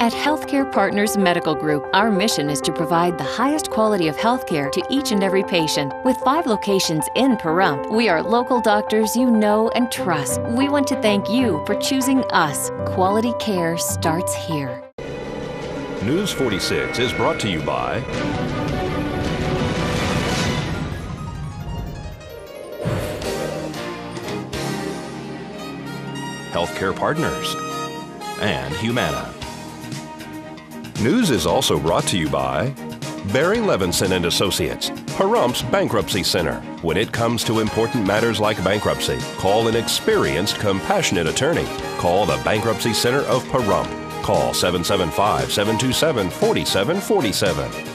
At Healthcare Partners Medical Group, our mission is to provide the highest quality of healthcare to each and every patient. With 5 locations in Pahrump, we are local doctors you know and trust. We want to thank you for choosing us. Quality care starts here. News 46 is brought to you by Healthcare Partners and Humana. News is also brought to you by Barry Levinson and Associates, Pahrump's Bankruptcy Center. When it comes to important matters like bankruptcy, call an experienced, compassionate attorney. Call the Bankruptcy Center of Pahrump. Call 775-727-4747.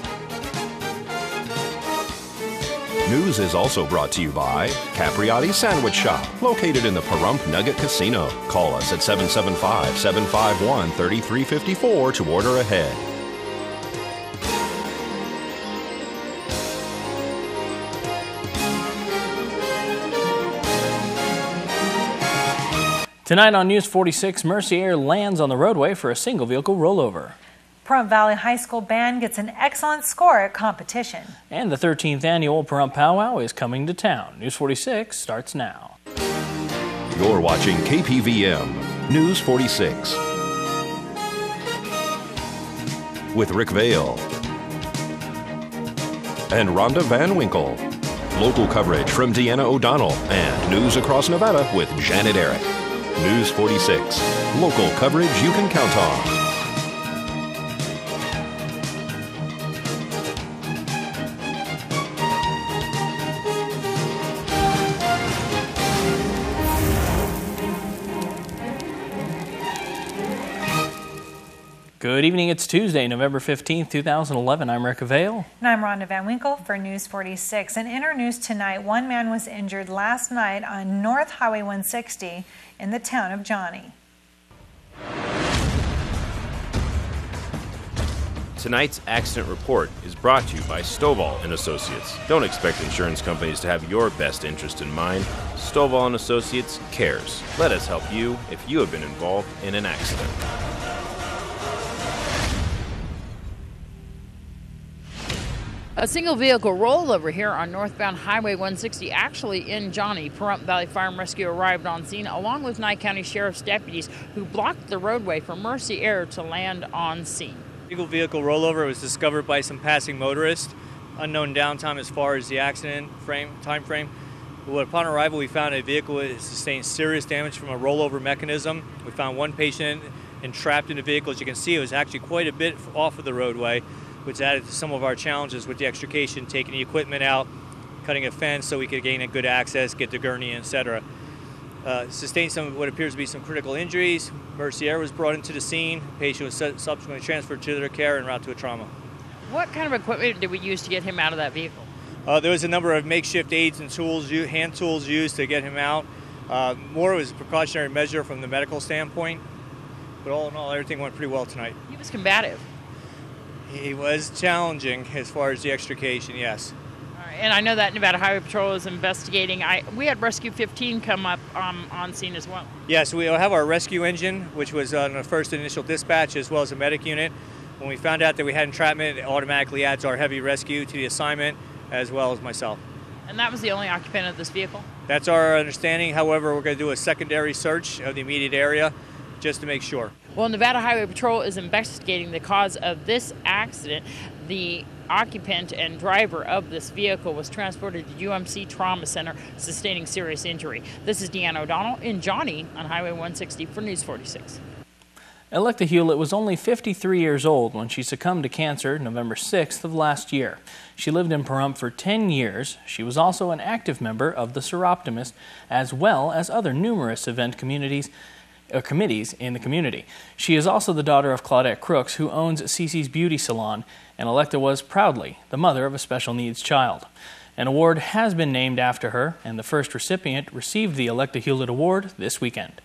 News is also brought to you by Capriati Sandwich Shop, located in the Pahrump Nugget Casino. Call us at 775-751-3354 to order ahead. Tonight on News 46, Mercier lands on the roadway for a single-vehicle rollover. Pahrump Valley High School band gets an excellent score at competition. And the 13th annual Pahrump Pow Wow is coming to town. News 46 starts now. You're watching KPVM News 46 with Rick Vale and Rhonda Van Winkle. Local coverage from Deanna O'Donnell and news across Nevada with Janet Eric. News 46. Local coverage you can count on. Good evening. It's Tuesday, November 15th, 2011. I'm Rick Vale. And I'm Rhonda Van Winkle for News 46. And in our news tonight, one man was injured last night on North Highway 160 in the town of Johnnie. Tonight's accident report is brought to you by Stovall and Associates. Don't expect insurance companies to have your best interest in mind. Stovall and Associates cares. Let us help you if you have been involved in an accident. A single vehicle rollover here on northbound Highway 160, actually in Johnnie. Pahrump Valley Fire and Rescue arrived on scene along with Nye County Sheriff's deputies who blocked the roadway for Mercier to land on scene. Single vehicle rollover was discovered by some passing motorists. Unknown downtime as far as the accident time frame. But upon arrival, we found a vehicle that sustained serious damage from a rollover mechanism. We found one patient entrapped in the vehicle. As you can see, it was actually quite a bit off of the roadway, which added to some of our challenges with the extrication, taking the equipment out, cutting a fence so we could gain a good access, get the gurney, etc. Sustained some what appears to be some critical injuries. Mercier was brought into the scene. The patient was subsequently transferred to their care and route to a trauma. What kind of equipment did we use to get him out of that vehicle? There was a number of makeshift aids and tools, hand tools used to get him out. More was a precautionary measure from the medical standpoint. But all in all, everything went pretty well tonight. He was combative. He was challenging as far as the extrication, yes. All right, and I know that Nevada Highway Patrol is investigating. We had Rescue 15 come up on scene as well. Yes, we have our rescue engine, which was on the first initial dispatch, as well as a medic unit. When we found out that we had entrapment, it automatically adds our heavy rescue to the assignment, as well as myself. And that was the only occupant of this vehicle? That's our understanding. However, we're going to do a secondary search of the immediate area just to make sure. Well, Nevada Highway Patrol is investigating the cause of this accident. The occupant and driver of this vehicle was transported to UMC Trauma Center, sustaining serious injury. This is Deanna O'Donnell in Johnnie on Highway 160 for News 46. Electa Hewlett was only 53 years old when she succumbed to cancer November 6th of last year. She lived in Pahrump for 10 years. She was also an active member of the Soroptimist, as well as other numerous event committees in the community. She is also the daughter of Claudette Crooks, who owns Cece's Beauty Salon, and Electa was proudly the mother of a special needs child. An award has been named after her, and the first recipient received the Electa Hewlett Award this weekend.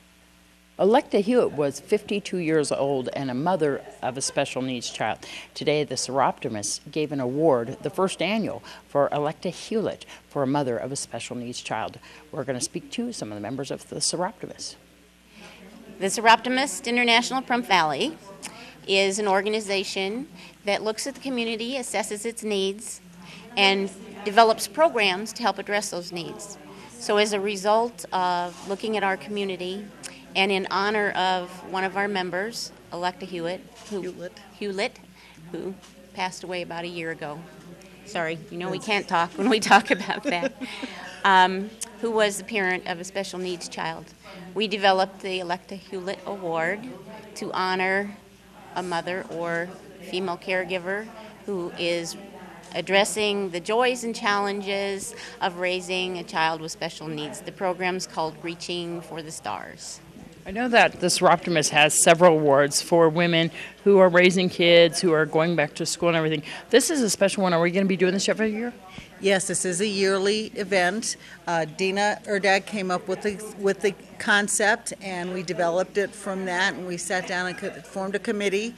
Electa Hewlett was 52 years old and a mother of a special needs child. Today, the Soroptimist gave an award, the first annual, for Electa Hewlett for a mother of a special needs child. We're going to speak to some of the members of the Soroptimist. The Soroptimist International Pahrump Valley is an organization that looks at the community, assesses its needs, and develops programs to help address those needs. So as a result of looking at our community and in honor of one of our members, Electa Hewlett, who passed away about a year ago. Sorry, we can't talk when we talk about that. Who was the parent of a special needs child. We developed the Electa Hewlett Award to honor a mother or female caregiver who is addressing the joys and challenges of raising a child with special needs. The program's called Reaching for the Stars. I know that the Soroptimist has several awards for women who are raising kids, who are going back to school and everything. This is a special one. Are we going to be doing this every year? Yes, this is a yearly event. Dina Erdag came up with the concept, and we developed it from that, and we sat down and formed a committee.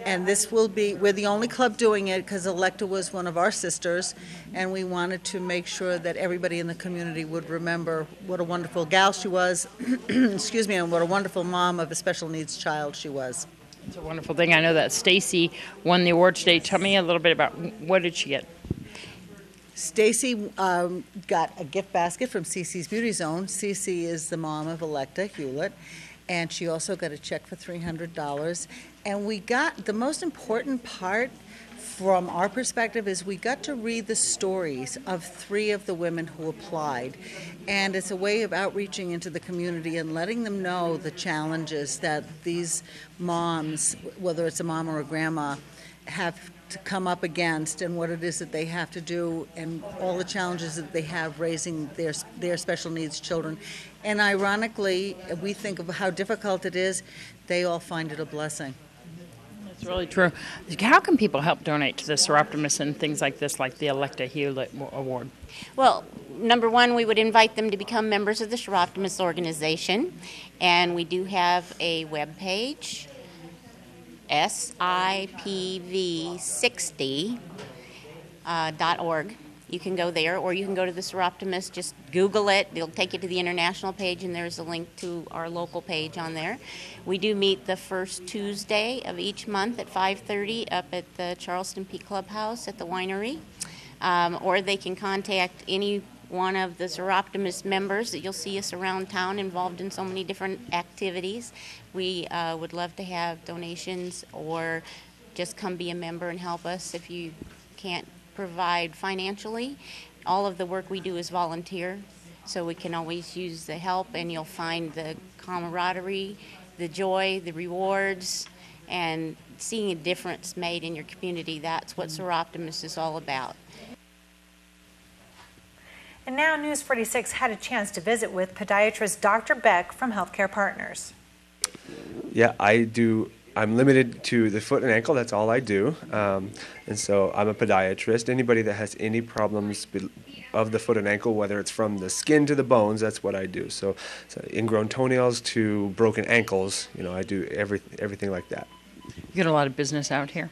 And we're the only club doing it because Electa was one of our sisters, and we wanted to make sure that everybody in the community would remember what a wonderful gal she was, excuse me, and what a wonderful mom of a special needs child she was. It's a wonderful thing. I know that Stacy won the award today. Tell me a little bit about what did she get? Stacy got a gift basket from Cece's Beauty Zone. Cece is the mom of Electa Hewlett, and she also got a check for $300. And we got the most important part from our perspective is we got to read the stories of 3 of the women who applied. And it's a way of outreaching into the community and letting them know the challenges that these moms, whether it's a mom or a grandma, have to come up against, and what it is that they have to do, and all the challenges that they have raising their special needs children. And ironically, we think of how difficult it is, they all find it a blessing. That's really true. How can people help donate to the Soroptimist and things like this, like the Electa Hewlett Award? Well, number one, we would invite them to become members of the Soroptimist organization, and we do have a web page, SIPV60.org. You can go there, or you can go to the Soroptimist, just Google it. It'll take you to the international page, and there's a link to our local page on there. We do meet the first Tuesday of each month at 5:30 up at the Charleston Peak Clubhouse at the winery. Or they can contact any one of the Soroptimist members that you'll see us around town involved in so many different activities. We would love to have donations, or just come be a member and help us if you can't provide financially. All of the work we do is volunteer, so we can always use the help, and you'll find the camaraderie, the joy, the rewards, and seeing a difference made in your community. That's what Soroptimist is all about. And now News 46 had a chance to visit with podiatrist Dr. Beck from Healthcare Partners. Yeah, I do. I'm limited to the foot and ankle. That's all I do. And so I'm a podiatrist. Anybody that has any problems of the foot and ankle, whether it's from the skin to the bones, that's what I do. So ingrown toenails to broken ankles, I do everything like that. You get a lot of business out here?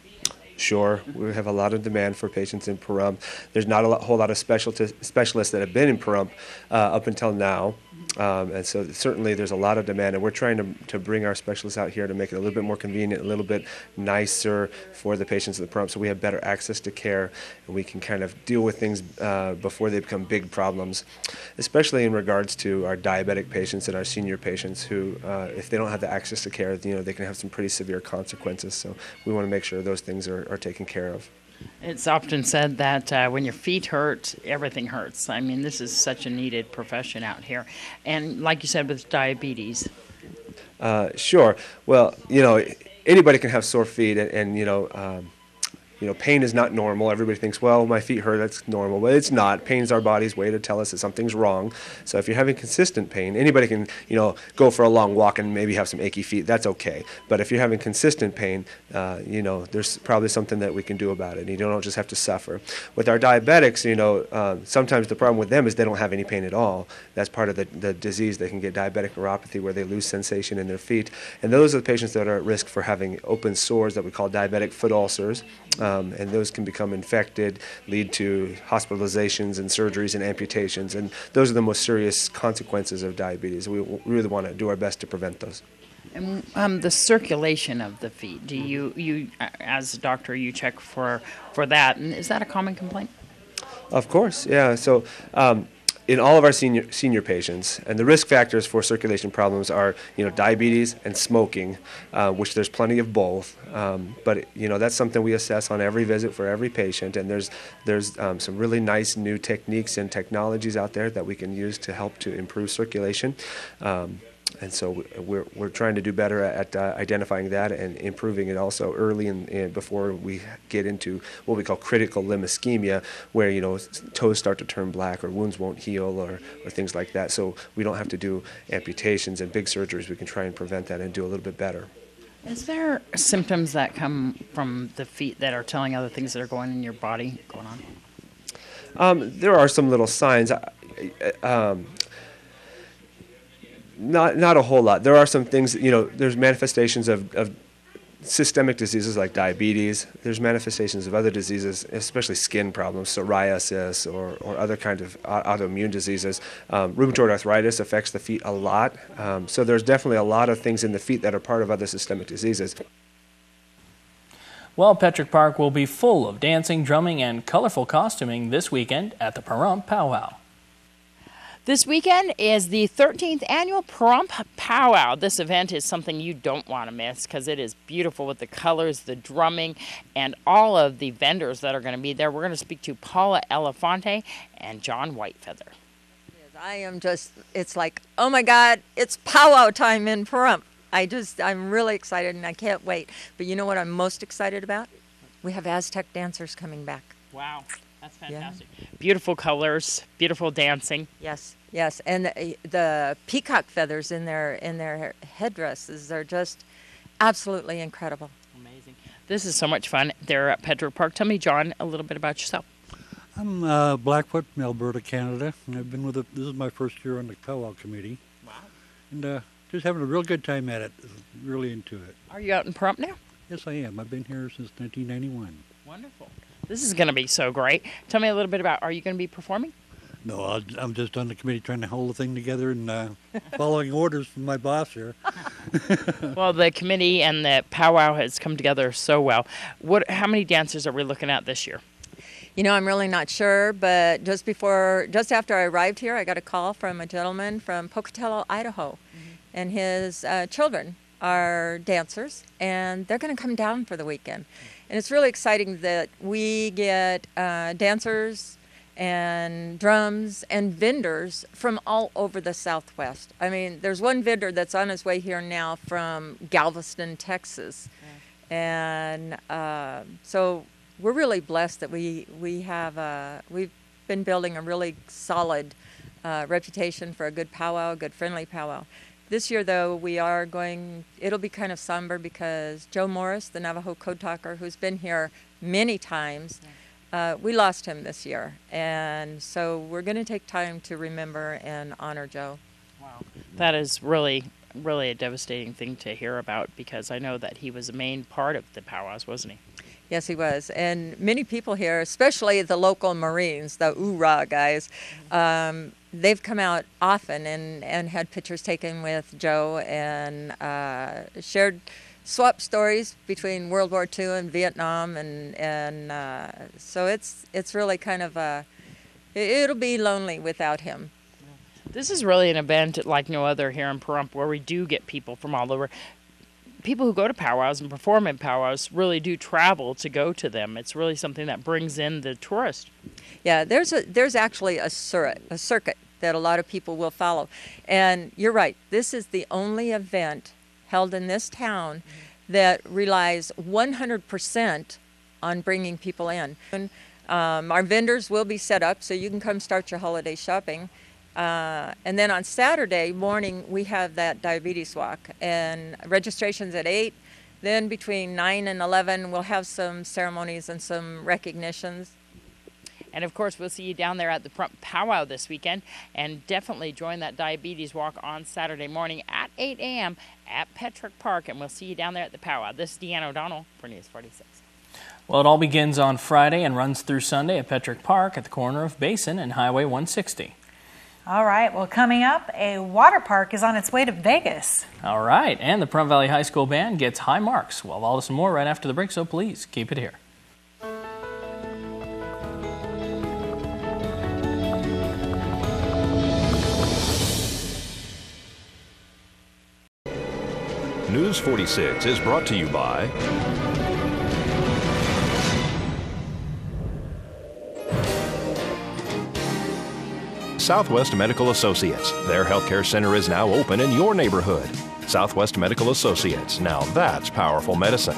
Sure. We have a lot of demand for patients in Pahrump. There's not a whole lot of specialists that have been in Pahrump up until now. And so certainly there's a lot of demand, and we're trying to bring our specialists out here to make it a little bit more convenient, a little bit nicer for the patients at the Pahrump, so we have better access to care, and we can kind of deal with things before they become big problems, especially in regards to our diabetic patients and our senior patients who, if they don't have the access to care, they can have some pretty severe consequences. So we want to make sure those things are taken care of. It's often said that when your feet hurt, everything hurts. I mean, this is such a needed profession out here. And like you said, with diabetes. Sure. Well, anybody can have sore feet, and pain is not normal. Everybody thinks, well, my feet hurt, that's normal. But it's not. Pain's our body's way to tell us that something's wrong. So if you're having consistent pain, anybody can, go for a long walk and maybe have some achy feet. That's okay. But if you're having consistent pain, there's probably something that we can do about it. You don't just have to suffer. With our diabetics, sometimes the problem with them is they don't have any pain at all. That's part of the disease. They can get diabetic neuropathy where they lose sensation in their feet. And those are the patients that are at risk for having open sores that we call diabetic foot ulcers. And those can become infected, lead to hospitalizations and surgeries and amputations. And those are the most serious consequences of diabetes. We really want to do our best to prevent those. And the circulation of the feet, do you as a doctor, you check for that, and is that a common complaint? Of course, yeah. So in all of our senior patients, and the risk factors for circulation problems are, diabetes and smoking, which there's plenty of both. But that's something we assess on every visit for every patient, and there's some really nice new techniques and technologies out there that we can use to help to improve circulation. And so we're trying to do better at identifying that and improving it also early and before we get into what we call critical limb ischemia, where toes start to turn black or wounds won't heal or things like that. So we don't have to do amputations and big surgeries. We can try and prevent that and do a little bit better. Is there symptoms that come from the feet that are telling other things that are going in your body going on? There are some little signs. Not a whole lot. There are some things, there's manifestations of systemic diseases like diabetes. There's manifestations of other diseases, especially skin problems, psoriasis or other kinds of autoimmune diseases. Rheumatoid arthritis affects the feet a lot. So there's definitely a lot of things in the feet that are part of other systemic diseases. Well, Petrick Park will be full of dancing, drumming, and colorful costuming this weekend at the Pahrump Pow Wow. This weekend is the 13th annual Pahrump Pow Wow. This event is something you don't want to miss because it is beautiful with the colors, the drumming, and all of the vendors that are going to be there. We're going to speak to Paula Elefante and John Whitefeather. I am just, it's like, oh my God, it's powwow time in Pahrump. I'm really excited and I can't wait. But you know what I'm most excited about? We have Aztec dancers coming back. Wow. That's fantastic. Yeah. Beautiful colors, beautiful dancing. Yes, and the peacock feathers in their headdresses are just absolutely incredible. Amazing. This is so much fun. They're at Petrick Park. Tell me, John, a little bit about yourself. I'm Blackfoot from Alberta, Canada, and I've been this is my first year on the powwow committee. Wow. And just having a real good time at it. Really into it. Are you out in Pahrump now? Yes, I am. I've been here since 1991. Wonderful. This is going to be so great. Tell me a little bit about, are you going to be performing? No, I'm just on the committee trying to hold the thing together and following orders from my boss here. Well, the committee and the powwow has come together so well. How many dancers are we looking at this year? I'm really not sure, but just after I arrived here, I got a call from a gentleman from Pocatello, Idaho, and his children are dancers, and they're going to come down for the weekend. And it's really exciting that we get dancers and drums and vendors from all over the Southwest. I mean, there's one vendor that's on his way here now from Galveston, Texas. Yeah. And so we're really blessed that we've been building a really solid reputation for a good powwow, a good friendly powwow. This year, though, it'll be kind of somber because Joe Morris, the Navajo code talker, who's been here many times, we lost him this year. And so we're going to take time to remember and honor Joe. Wow. That is really, really a devastating thing to hear about because I know that he was a main part of the powwows, wasn't he? Yes, he was. And many people here, especially the local Marines, the oorah guys, they've come out often and had pictures taken with Joe and swapped stories between World War II and Vietnam, and so it's really kind of it'll be lonely without him. This is really an event like no other here in Pahrump where we do get people from all over. People who go to powwows and perform in powwows really do travel to go to them. It's really something that brings in the tourist. Yeah, there's actually a circuit that a lot of people will follow. And you're right, this is the only event held in this town that relies 100% on bringing people in. Our vendors will be set up so you can come start your holiday shopping. And then on Saturday morning, we have that diabetes walk, and registration's at 8. Then between 9 and 11, we'll have some ceremonies and some recognitions. And of course, we'll see you down there at the Pahrump Pow Wow this weekend, and definitely join that diabetes walk on Saturday morning at 8 a.m. at Petrick Park, and we'll see you down there at the Pow Wow. This is Deanne O'Donnell for News 46. Well, it all begins on Friday and runs through Sunday at Petrick Park at the corner of Basin and Highway 160. All right, well, coming up, a water park is on its way to Vegas. All right, and the Pahrump Valley High School Band gets high marks. Well, all this and more right after the break, so please keep it here. News 46 is brought to you by Southwest Medical Associates. Their healthcare center is now open in your neighborhood. Southwest Medical Associates. Now that's powerful medicine.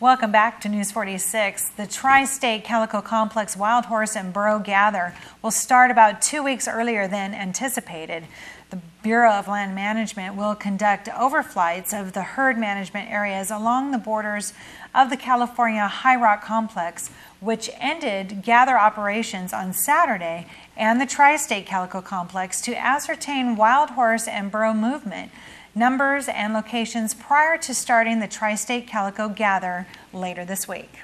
Welcome back to News 46. The Tri-State Calico Complex Wild Horse and Burro Gather will start about 2 weeks earlier than anticipated. The Bureau of Land Management will conduct overflights of the herd management areas along the borders of the California High Rock Complex, which ended gather operations on Saturday, and the Tri-State Calico Complex to ascertain wild horse and burro movement, numbers, and locations prior to starting the Tri-State Calico Gather later this week.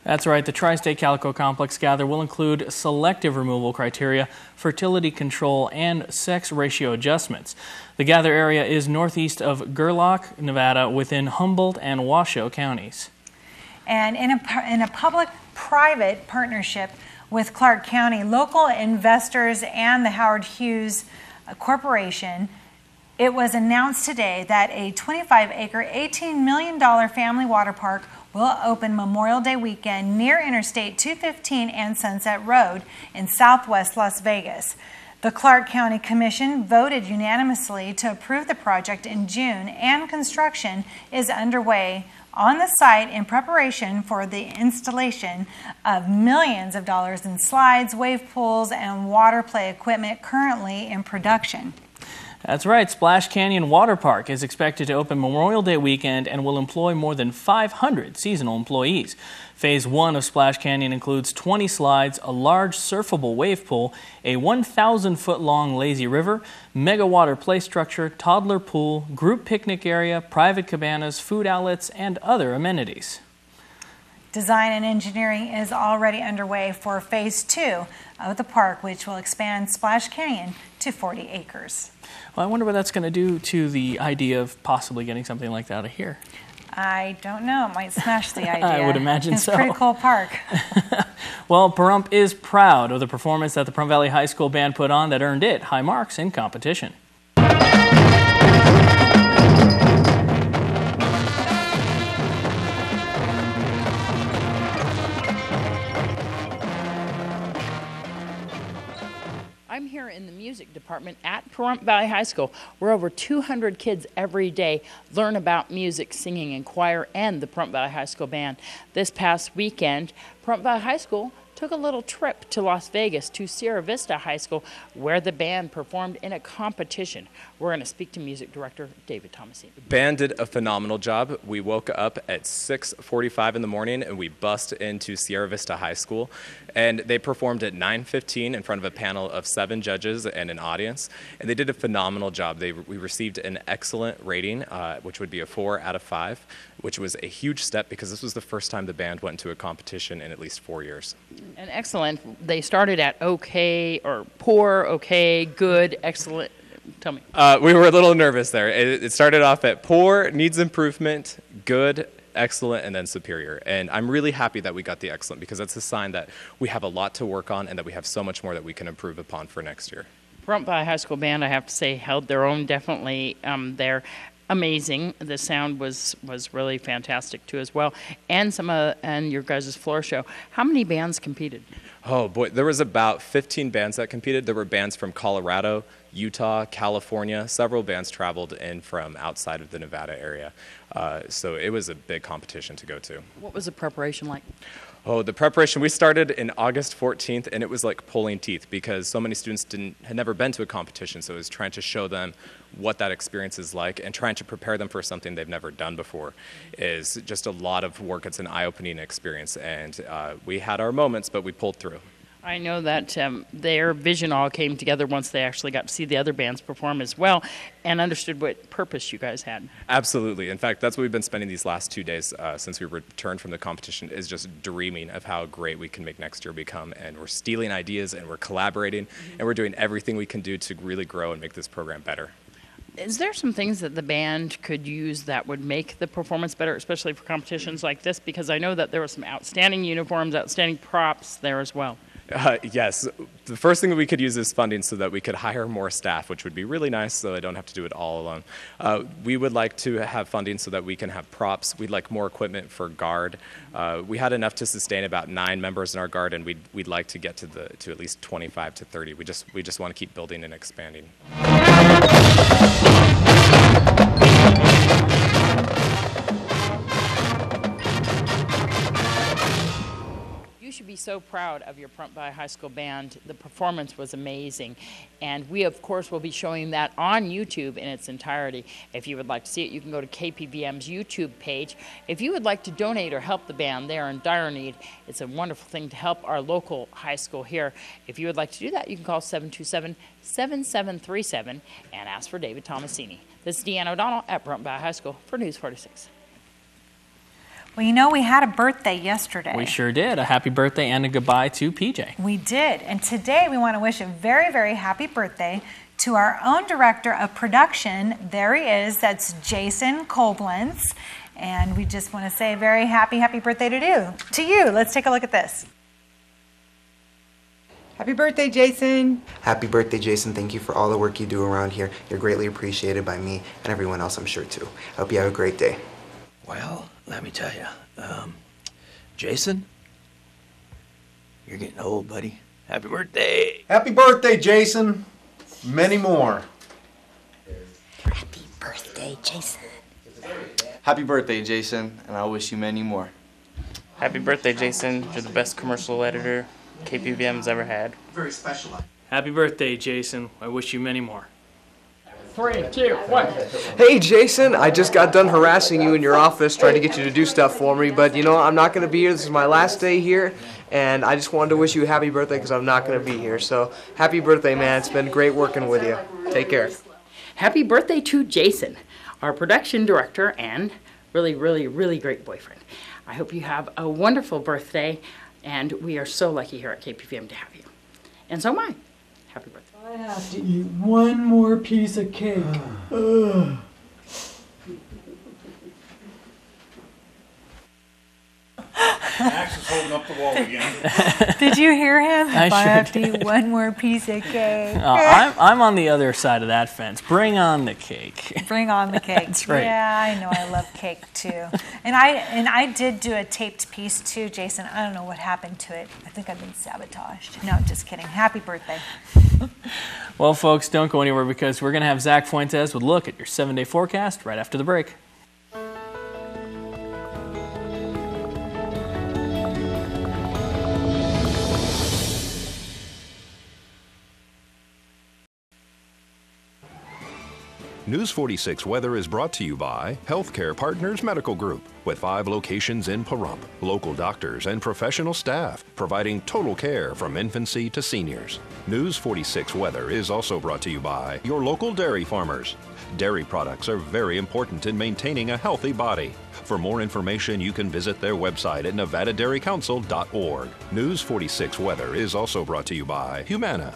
That's right. The Tri-State Calico Complex Gather will include selective removal criteria, fertility control, and sex ratio adjustments. The gather area is northeast of Gerlach, Nevada, within Humboldt and Washoe counties. And in a public-private partnership with Clark County, local investors, and the Howard Hughes Corporation, it was announced today that a 25-acre, $18 million family water park will open Memorial Day weekend near Interstate 215 and Sunset Road in southwest Las Vegas. The Clark County Commission voted unanimously to approve the project in June, and construction is underway on the site in preparation for the installation of millions of dollars in slides, wave pools, and water play equipment currently in production. That's right. Splash Canyon Water Park is expected to open Memorial Day weekend and will employ more than 500 seasonal employees. Phase 1 of Splash Canyon includes 20 slides, a large surfable wave pool, a 1,000-foot-long lazy river, mega water play structure, toddler pool, group picnic area, private cabanas, food outlets, and other amenities. Design and engineering is already underway for Phase 2 of the park, which will expand Splash Canyon to 40 acres. Well, I wonder what that's going to do to the idea of possibly getting something like that out of here. I don't know. It might smash the idea. I would imagine it's so. It's a pretty cool park. Well, Pahrump is proud of the performance that the Pahrump Valley High School Band put on that earned it high marks in competition. I'm here in the music department at Pahrump Valley High School, where over 200 kids every day learn about music, singing, and choir, and the Pahrump Valley High School Band. This past weekend, Pahrump Valley High School took a little trip to Las Vegas to Sierra Vista High School, where the band performed in a competition. We're going to speak to music director David Thomasine. The band did a phenomenal job. We woke up at 6:45 in the morning and we bussed into Sierra Vista High School, and they performed at 9:15 in front of a panel of 7 judges and an audience, and they did a phenomenal job. We received an excellent rating, which would be a 4 out of 5, which was a huge step because this was the first time the band went into a competition in at least 4 years. And excellent. They started at okay, or poor, okay, good, excellent. Tell me. We were a little nervous there. It started off at poor, needs improvement, good, excellent, and then superior. And I'm really happy that we got the excellent, because that's a sign that we have a lot to work on and that we have so much more that we can improve upon for next year. Pahrump Valley High School Band, I have to say, held their own. Definitely, they're amazing. The sound was really fantastic too, as well. And and your guys' floor show. How many bands competed? Oh boy, there was about 15 bands that competed. There were bands from Colorado, Utah, California. Several bands traveled in from outside of the Nevada area. So it was a big competition to go to. What was the preparation like? Oh, the preparation, we started in August 14th, and it was like pulling teeth because so many students had never been to a competition, so it was trying to show them what that experience is like and trying to prepare them for something they've never done before is just a lot of work. It's an eye-opening experience, and we had our moments, but we pulled through. I know that their vision all came together once they actually got to see the other bands perform as well and understood what purpose you guys had. Absolutely. In fact, that's what we've been spending these last 2 days since we returned from the competition, is just dreaming of how great we can make next year become. And we're stealing ideas and we're collaborating and we're doing everything we can do to really grow and make this program better. Is there some things that the band could use that would make the performance better, especially for competitions like this? Because I know that there were some outstanding uniforms, outstanding props there as well. Yes. The first thing that we could use is funding so that we could hire more staff, which would be really nice so I don't have to do it all alone. We would like to have funding so that we can have props. We'd like more equipment for guard. We had enough to sustain about 9 members in our guard, and we'd like to get to at least 25 to 30. We just want to keep building and expanding. You should be so proud of your Pahrump Pow Wow High School band. The performance was amazing, and we of course will be showing that on YouTube in its entirety. If you would like to see it, you can go to KPVM's YouTube page. If you would like to donate or help the band, they are in dire need. It's a wonderful thing to help our local high school here. If you would like to do that, you can call 727-7737 and ask for David Tomasini. This is Deanna O'Donnell at Pahrump Pow Wow High School for News 46. Well, you know, we had a birthday yesterday. We sure did. A happy birthday and a goodbye to PJ. We did. And today we want to wish a very, very happy birthday to our own director of production. There he is. That's Jason Koblenz. And we just want to say a very happy birthday to you. Let's take a look at this. Happy birthday, Jason. Happy birthday, Jason. Thank you for all the work you do around here. You're greatly appreciated by me and everyone else, I'm sure, too. I hope you have a great day. Well, let me tell you, Jason, you're getting old, buddy. Happy birthday. Happy birthday, Jason. Many more. Happy birthday, Jason. Happy birthday, Jason, and I wish you many more. Happy birthday, Jason. You're the best commercial editor KPVM's ever had. Very special. Happy birthday, Jason. I wish you many more. 3, 2, 1. Hey Jason, I just got done harassing you in your office trying to get you to do stuff for me, but you know, I'm not going to be here. This is my last day here, and I just wanted to wish you a happy birthday because I'm not going to be here. So, happy birthday, man. It's been great working with you. Take care. Happy birthday to Jason, our production director and really, really, really great boyfriend. I hope you have a wonderful birthday, and we are so lucky here at KPVM to have you. And so am I. Happy birthday. I have to eat one more piece of cake. Ugh. Max is holding up the wall again. Did you hear him? I have sure to did. eat one more piece of cake. I'm on the other side of that fence. Bring on the cake. Bring on the cake. That's right. Yeah, I know. I love cake too. And I did do a taped piece too, Jason. I don't know what happened to it. I think I've been sabotaged. No, just kidding. Happy birthday. Well, folks, don't go anywhere because we're going to have Zach Fuentes with a look at your 7-day forecast right after the break. News 46 Weather is brought to you by Healthcare Partners Medical Group, with 5 locations in Pahrump, local doctors and professional staff providing total care from infancy to seniors. News 46 Weather is also brought to you by your local dairy farmers. Dairy products are very important in maintaining a healthy body. For more information, you can visit their website at nevadadairycouncil.org. News 46 Weather is also brought to you by Humana.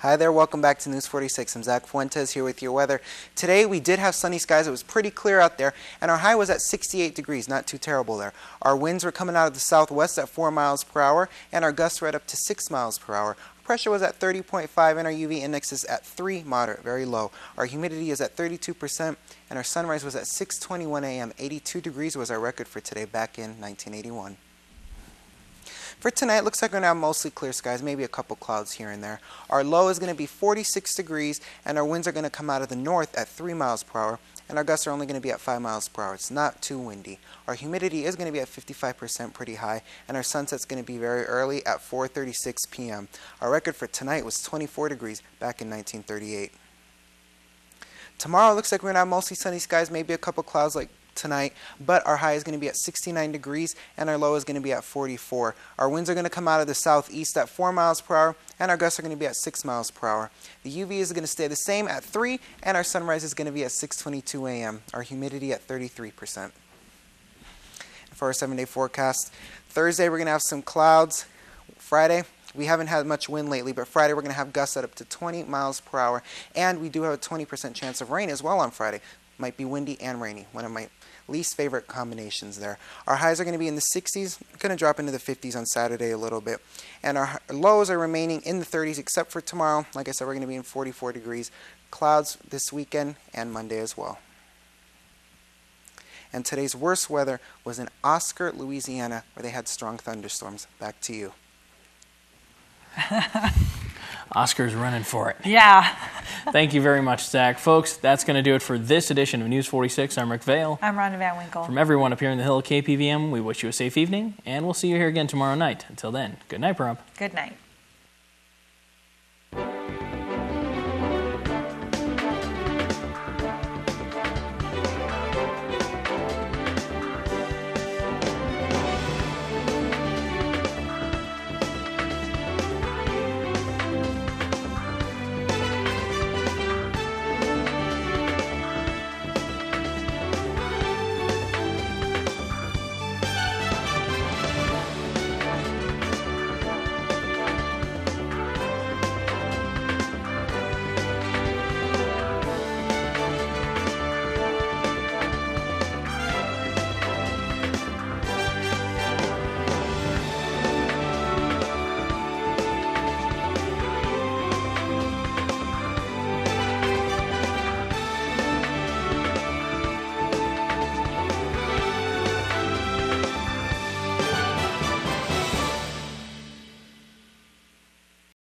Hi there, welcome back to News 46. I'm Zach Fuentes here with your weather. Today we did have sunny skies. It was pretty clear out there, and our high was at 68 degrees, not too terrible there. Our winds were coming out of the southwest at 4 miles per hour, and our gusts were at up to 6 miles per hour. Our pressure was at 30.5, and our UV index is at 3, moderate, very low. Our humidity is at 32%, and our sunrise was at 6:21 a.m. 82 degrees was our record for today back in 1981. For tonight, it looks like we're going to have mostly clear skies, maybe a couple clouds here and there. Our low is going to be 46 degrees, and our winds are going to come out of the north at 3 miles per hour, and our gusts are only going to be at 5 miles per hour. It's not too windy. Our humidity is going to be at 55%, pretty high, and our sunset's going to be very early at 4:36 p.m. Our record for tonight was 24 degrees back in 1938. Tomorrow looks like we're going to have mostly sunny skies, maybe a couple clouds like tonight, but our high is going to be at 69 degrees and our low is going to be at 44. Our winds are going to come out of the southeast at 4 miles per hour and our gusts are going to be at 6 miles per hour. The UV is going to stay the same at 3 and our sunrise is going to be at 6:22 a.m. Our humidity at 33%. For our 7-day forecast, Thursday we're going to have some clouds. Friday, we haven't had much wind lately, but Friday we're going to have gusts at up to 20 miles per hour and we do have a 20% chance of rain as well on Friday. Might be windy and rainy, one of my least favorite combinations there. Our highs are going to be in the 60s, going to drop into the 50s on Saturday a little bit. And our lows are remaining in the 30s except for tomorrow. Like I said, we're going to be in 44 degrees. Clouds this weekend and Monday as well. And today's worst weather was in Oscar, Louisiana, where they had strong thunderstorms. Back to you. Oscar's running for it. Yeah. Thank you very much, Zach. Folks, that's going to do it for this edition of News 46. I'm Rick Vale. I'm Rhonda Van Winkle. From everyone up here in the Hill of KPVM, we wish you a safe evening, and we'll see you here again tomorrow night. Until then, good night, Pahrump. Good night.